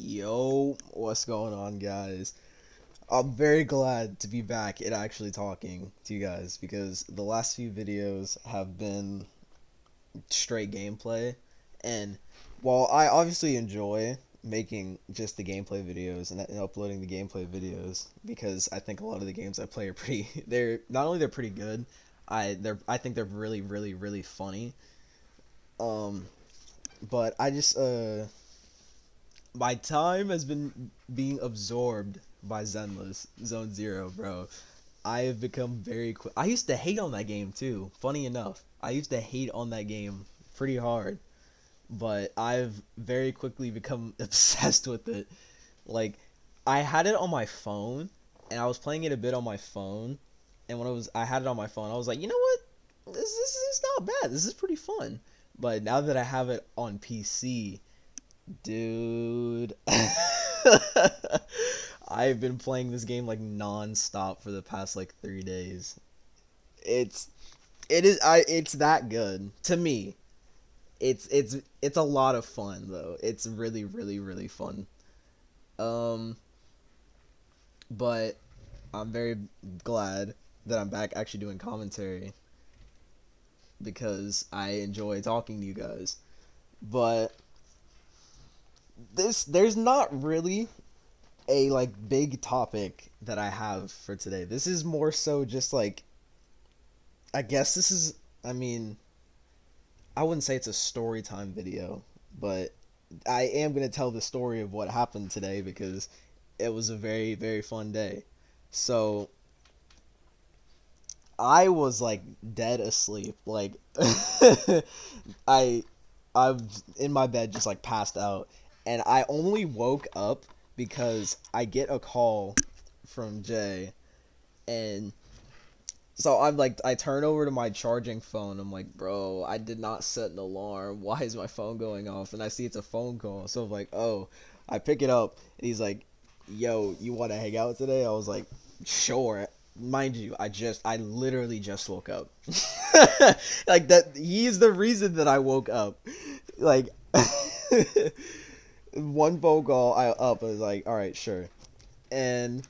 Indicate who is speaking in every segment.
Speaker 1: Yo, what's going on, guys? I'm very glad to be back and actually talking to you guys because the last few videos have been straight gameplay. And while I obviously enjoy making just the gameplay videos and uploading the gameplay videos because I think a lot of the games I play are pretty, they're not only they're pretty good, I think they're really funny. Um, but I just my time has been being absorbed by Zenless Zone Zero, bro. I have become very quick. I used to hate on that game too. Funny enough, I used to hate on that game pretty hard, but I've very quickly become obsessed with it. Like, I had it on my phone, and I was playing it a bit on my phone. And when I had it on my phone, I was like, you know what? This is not bad. This is pretty fun. But now that I have it on PC, dude, I've been playing this game like non-stop for the past like 3 days. It's it's that good to me. It's a lot of fun though. It's really fun. Um, but I'm very glad that I'm back actually doing commentary because I enjoy talking to you guys. But there's not really a like big topic that I have for today. This is more so just like I guess this is I mean, I wouldn't say it's a story time video, but I am going to tell the story of what happened today because it was a very fun day. So, I was like dead asleep. Like I I'm in my bed just like passed out and I only woke up because I get a call from Jay and so I'm like I turn over to my charging phone. I'm like, "Bro, I did not set an alarm. Why is my phone going off?" And I see it's a phone call. So I'm like, "Oh." I pick it up and he's like, "Yo, you want to hang out today?" I was like, "Sure." Mind you, I literally just woke up. Like that he's the reason that I woke up. Like one phone call I was like, all right, sure. And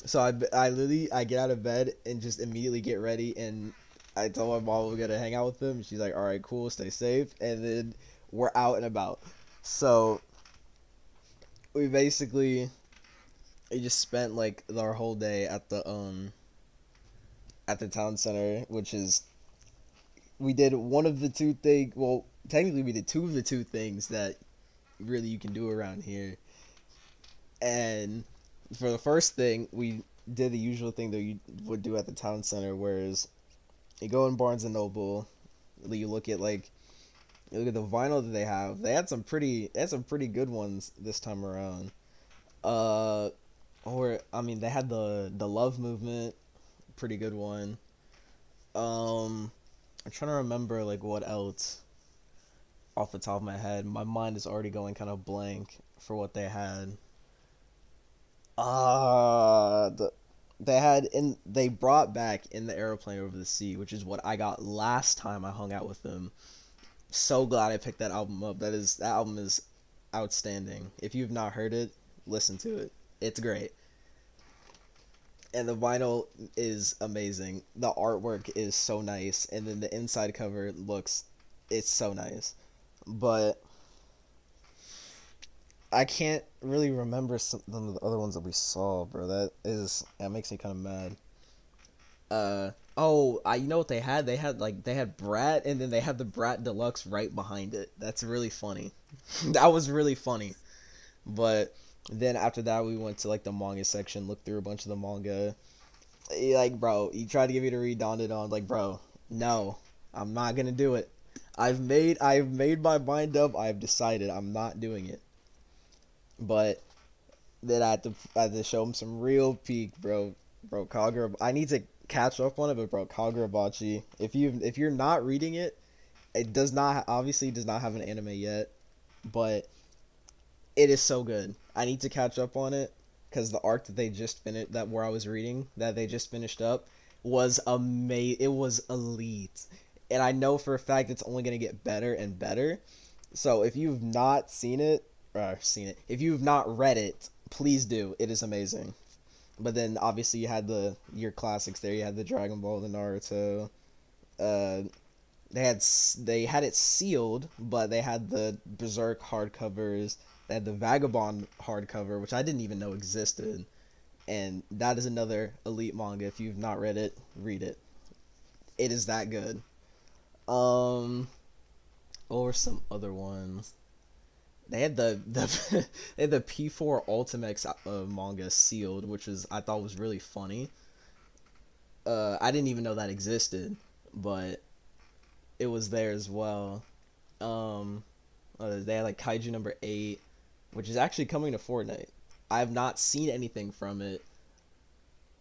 Speaker 1: so I literally I get out of bed and just immediately get ready and I tell my mom we're gonna hang out with them. She's like, all right, cool, stay safe. And then we're out and about. So we basically we just spent like our whole day at the town center, which is we did one of the two things. Well, technically we did two of the two things that really you can do around here. And for the first thing, we did the usual thing that you would do at the town center, whereas you go in Barnes and Noble, you look at like you look at the vinyl that they have. They had some pretty good ones this time around. Uh, or I mean, they had the Love Movement, pretty good one. I'm trying to remember like what else off the top of my head. My mind is already going kind of blank for what they had. The they had in they brought back In the Aeroplane Over the Sea, which is what I got last time I hung out with them. So glad I picked that album up. That album is outstanding. If you've not heard it, listen to it. It's great. And the vinyl is amazing. The artwork is so nice, and then the inside cover looks it's so nice. But I can't really remember some of the other ones that we saw, bro. That makes me kind of mad. Oh, I you know what they had? They had Brat, and then they had the Brat Deluxe right behind it. That's really funny. That was really funny. But then after that, we went to like the manga section, looked through a bunch of the manga. Like, bro, you tried to get me to read Don Don. Like, bro, no, I'm not gonna do it. I've made my mind up. I've decided I'm not doing it. But then I had to show him some real peak, bro. Bro, Kagura. I need to catch up on it, but bro, Kagurabachi. If you're not reading it, it does not obviously does not have an anime yet, but it is so good. I need to catch up on it because the arc that they just finished that where I was reading that they just finished up was amazing. It was elite, and I know for a fact it's only gonna get better and better. So if you've not seen it, seen it, if you've not read it, please do. It is amazing. But then obviously you had your classics there. You had the Dragon Ball, the Naruto. Uh, they had it sealed, but they had the Berserk hardcovers. They had the Vagabond hardcover, which I didn't even know existed. And that is another elite manga. If you've not read it, read it. It is that good. Um, or some other ones. They had they had the P4 Ultimax manga sealed, which was I thought was really funny. I didn't even know that existed, but it was there as well. Um, they had like Kaiju number 8, which is actually coming to Fortnite. I have not seen anything from it,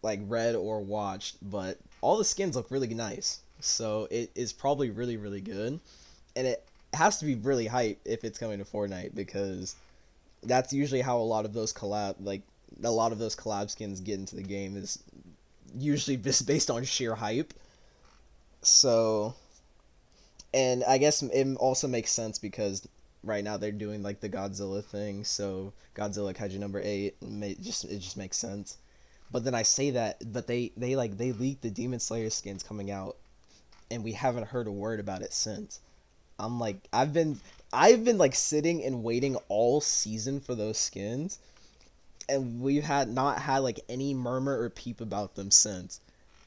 Speaker 1: like read or watched, but all the skins look really nice. So it is probably really really good, and it has to be really hype if it's coming to Fortnite because that's usually how a lot of those collab skins get into the game is usually just based on sheer hype. So, and I guess it also makes sense because right now they're doing like the Godzilla thing, so Godzilla Kaiju number 8 it just makes sense. But then I say that, but they leaked the Demon Slayer skins coming out, and we haven't heard a word about it since. I'm like I've been like sitting and waiting all season for those skins, and we've had not had like any murmur or peep about them since,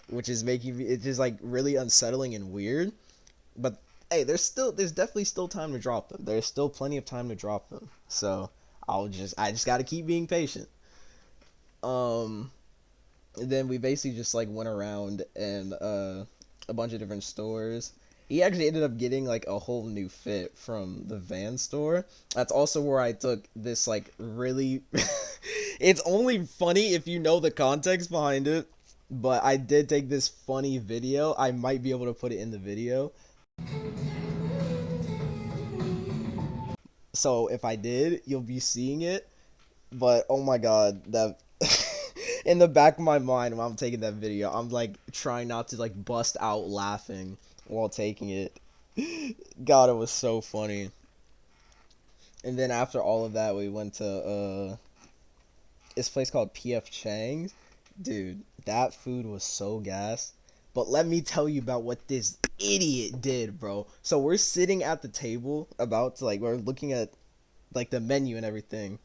Speaker 1: which is making me it's just like really unsettling and weird. But hey, there's definitely still time to drop them. There's still plenty of time to drop them. So I just got to keep being patient. Um, and then we basically just like went around and a bunch of different stores. He actually ended up getting like a whole new fit from the Van store. That's also where I took this like really it's only funny if you know the context behind it, but I did take this funny video. I might be able to put it in the video. So if I did, you'll be seeing it. But oh my god, that in the back of my mind when I'm taking that video, I'm like trying not to like bust out laughing while taking it. God, it was so funny. And then after all of that, we went to this place called PF Chang's. Dude, that food was so gas. But let me tell you about what this idiot did, bro. So we're sitting at the table about to like we're looking at like the menu and everything,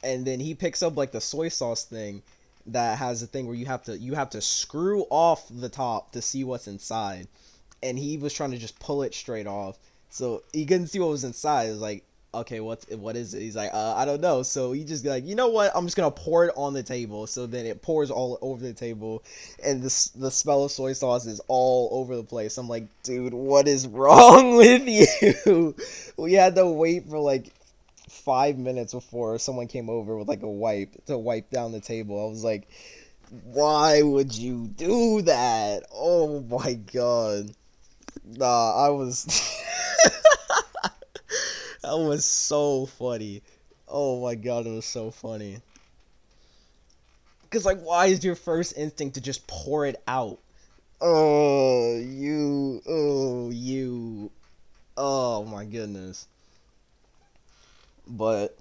Speaker 1: and then he picks up like the soy sauce thing that has a thing where you have to screw off the top to see what's inside, and he was trying to just pull it straight off, so he couldn't see what was inside. It was like, okay, what is it? He's like, I don't know. So he just like, you know what? I'm just gonna pour it on the table. So then it pours all over the table, and the smell of soy sauce is all over the place. I'm like, dude, what is wrong with you? We had to wait for like 5 minutes before someone came over with like a wipe to wipe down the table. I was like, why would you do that? Oh my god. Nah, I was that was so funny. Oh my god, it was so funny. Cause like, why is your first instinct to just pour it out? Oh you, oh my goodness. But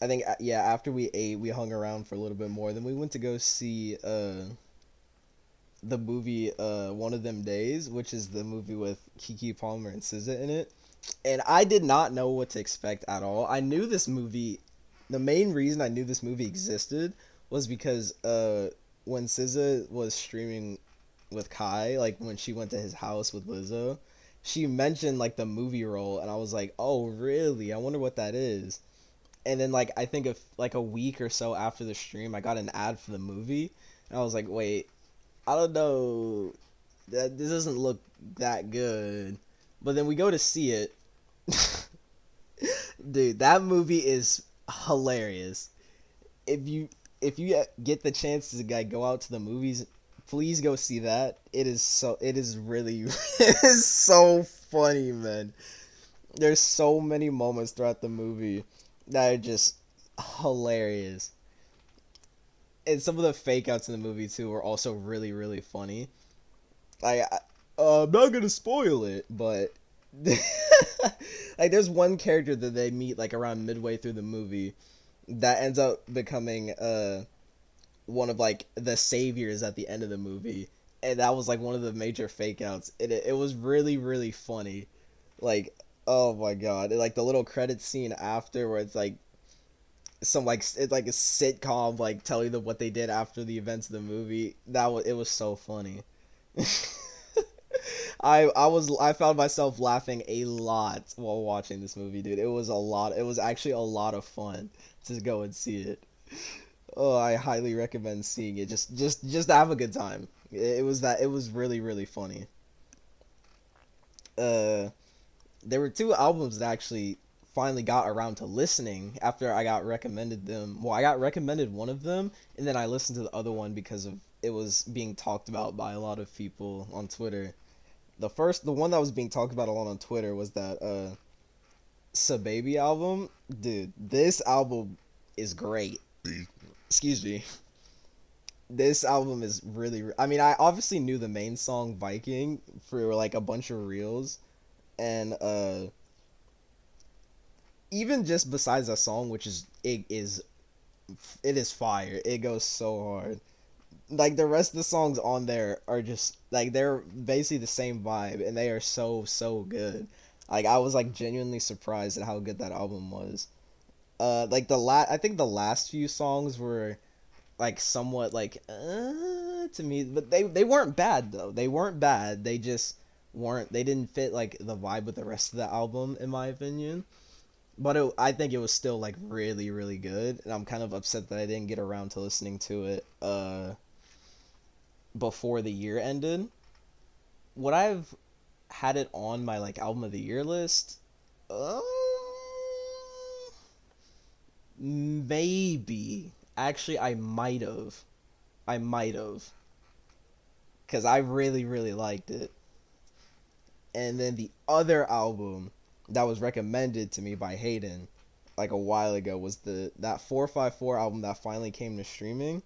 Speaker 1: I think yeah, after we ate, we hung around for a little bit more. Then we went to go see the movie One of Them Days, which is the movie with Kiki Palmer and SZA in it. And I did not know what to expect at all. I knew this movie. The main reason I knew this movie existed was because when SZA was streaming with Kai, like when she went to his house with Lizzo, she mentioned like the movie role, and I was like, oh really? I wonder what that is. And then like I think of like a week or so after the stream, I got an ad for the movie, and I was like, wait, I don't know, that this doesn't look that good. But then we go to see it. Dude, that movie is hilarious. If you if you get the chance to like, go out to the movies, please go see that. It is really it is so funny, man. There's so many moments throughout the movie that are just hilarious. And some of the fake outs in the movie too are also really really funny. I'm not gonna spoil it, but Like there's one character that they meet like around midway through the movie that ends up becoming one of like the saviors at the end of the movie, and that was like one of the major fake outs. It was really funny. Like, oh my god, like the little credit scene after where it's like some like it's like a sitcom like telling them what they did after the events of the movie. That was it was so funny. I found myself laughing a lot while watching this movie, dude. It was a lot. It was actually a lot of fun to go and see it. Oh, I highly recommend seeing it. Just to have a good time. It was that. It was really funny. Uh, there were two albums that actually finally got around to listening after I got recommended them. Well, I got recommended one of them, and then I listened to the other one because of it was being talked about by a lot of people on Twitter. The one that was being talked about a lot on Twitter was that Baby album. Dude, this album is great. Excuse me. This album is I mean, I obviously knew the main song Viking for like a bunch of reels, and even just besides that song, which is it is fire. It goes so hard. Like the rest of the songs on there are just like they're basically the same vibe, and they are so good. Like I was like genuinely surprised at how good that album was. Like I think the last few songs were like somewhat like to me, but they weren't bad though. They weren't bad. They just weren't. They didn't fit like the vibe with the rest of the album, in my opinion. But I think it was still like really good, and I'm kind of upset that I didn't get around to listening to it before the year ended. Would I've had it on my like album of the year list? Um, maybe. Actually, I might have. I might have, because I really liked it. And then the other album that was recommended to me by Hayden like a while ago was the that 454 album that finally came to streaming.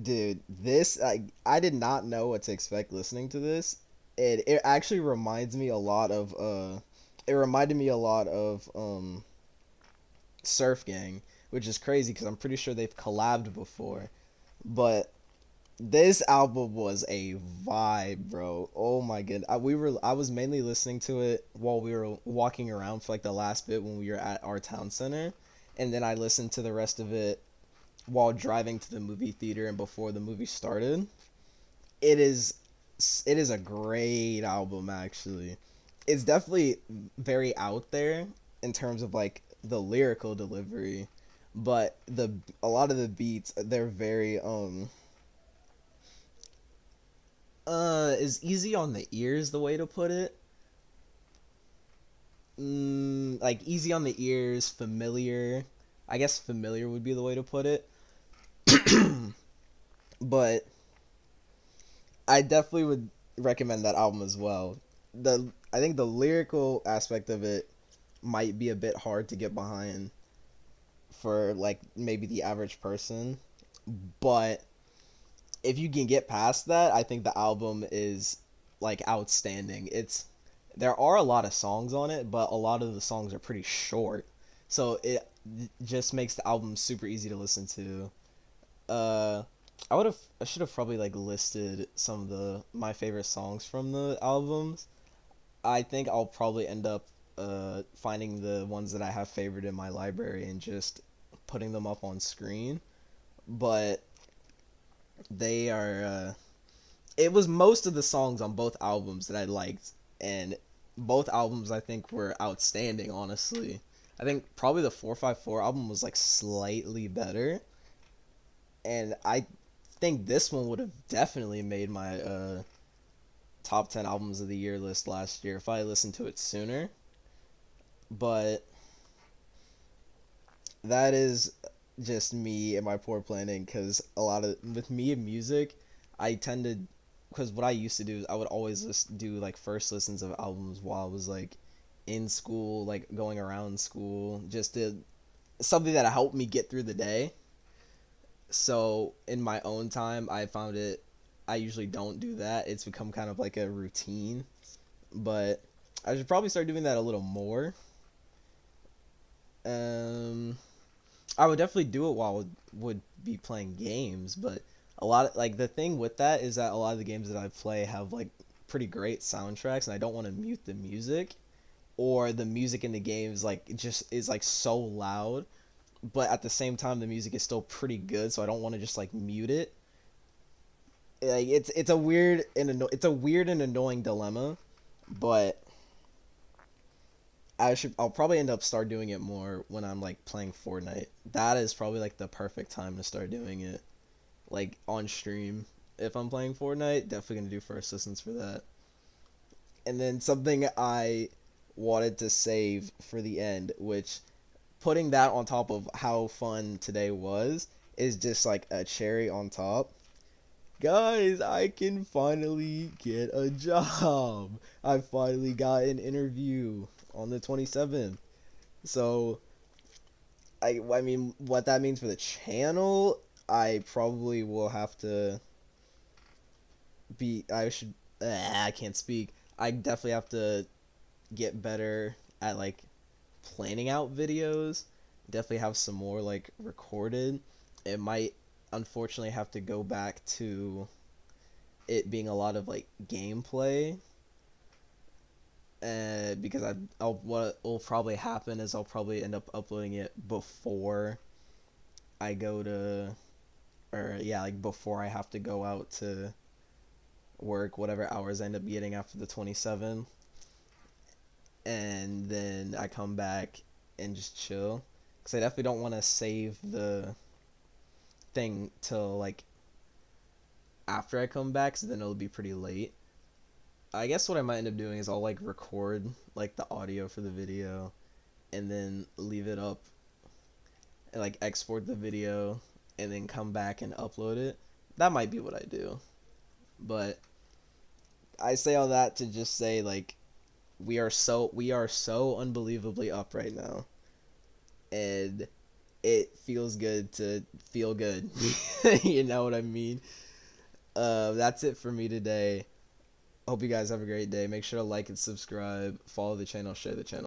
Speaker 1: Dude, this I did not know what to expect listening to this. It actually reminds me a lot of it reminded me a lot of Surf Gang, which is crazy because I'm pretty sure they've collabed before. But this album was a vibe, bro. Oh my god. I was mainly listening to it while we were walking around for like the last bit when we were at our town center, and then I listened to the rest of it while driving to the movie theater and before the movie started. It is it is a great album actually. It's definitely very out there in terms of like the lyrical delivery, but the a lot of the beats they're very is easy on the ears the way to put it. Like easy on the ears, familiar. I guess familiar would be the way to put it. But I definitely would recommend that album as well. The I think the lyrical aspect of it might be a bit hard to get behind for like maybe the average person, but if you can get past that, I think the album is like outstanding. It's there are a lot of songs on it, but a lot of the songs are pretty short. So it just makes the album super easy to listen to. Uh I should have probably like listed some of the my favorite songs from the albums. I think I'll probably end up finding the ones that I have favored in my library and just putting them up on screen. But they are it was most of the songs on both albums that I liked, and both albums I think were outstanding. Honestly, I think probably the 454 album was like slightly better, and I think this one would have definitely made my top 10 albums of the year list last year if I listened to it sooner. But that is just me and my poor planning because a lot of with me and music I tend to because what I used to do is I would always do like first listens of albums while I was like in school, like going around school, just to something that helped me get through the day. So in my own time I found it I usually don't do that. It's become kind of like a routine. But I should probably start doing that a little more. Um, I would definitely do it while would be playing games, but a lot of like the thing with that is that a lot of the games that I play have like pretty great soundtracks, and I don't want to mute the music, or the music in the game is like just is like so loud, but at the same time the music is still pretty good, so I don't want to just like mute it. Like it's a weird and it's a weird and annoying dilemma, but I'll probably end up start doing it more when I'm like playing Fortnite. That is probably like the perfect time to start doing it. Like on stream. If I'm playing Fortnite, definitely gonna do first listens for that. And then something I wanted to save for the end, which putting that on top of how fun today was is just like a cherry on top. Guys, I can finally get a job. I finally got an interview on the 27th. So, I mean, what that means for the channel, I probably will have to be. I should. I can't speak. I definitely have to get better at like planning out videos. Definitely have some more like recorded. It might unfortunately have to go back to it being a lot of like gameplay, because I'll what will probably happen is I'll probably end up uploading it before I go to, or yeah, like before I have to go out to work, whatever hours I end up getting after the 27, and then I come back and just chill, because I definitely don't want to save the thing till like after I come back, so then it'll be pretty late. I guess what I might end up doing is I'll like record like the audio for the video and then leave it up and like export the video and then come back and upload it. That might be what I do. But I say all that to just say like we are so unbelievably up right now. And it feels good to feel good. You know what I mean? That's it for me today. Hope you guys have a great day. Make sure to like and subscribe, follow the channel, share the channel.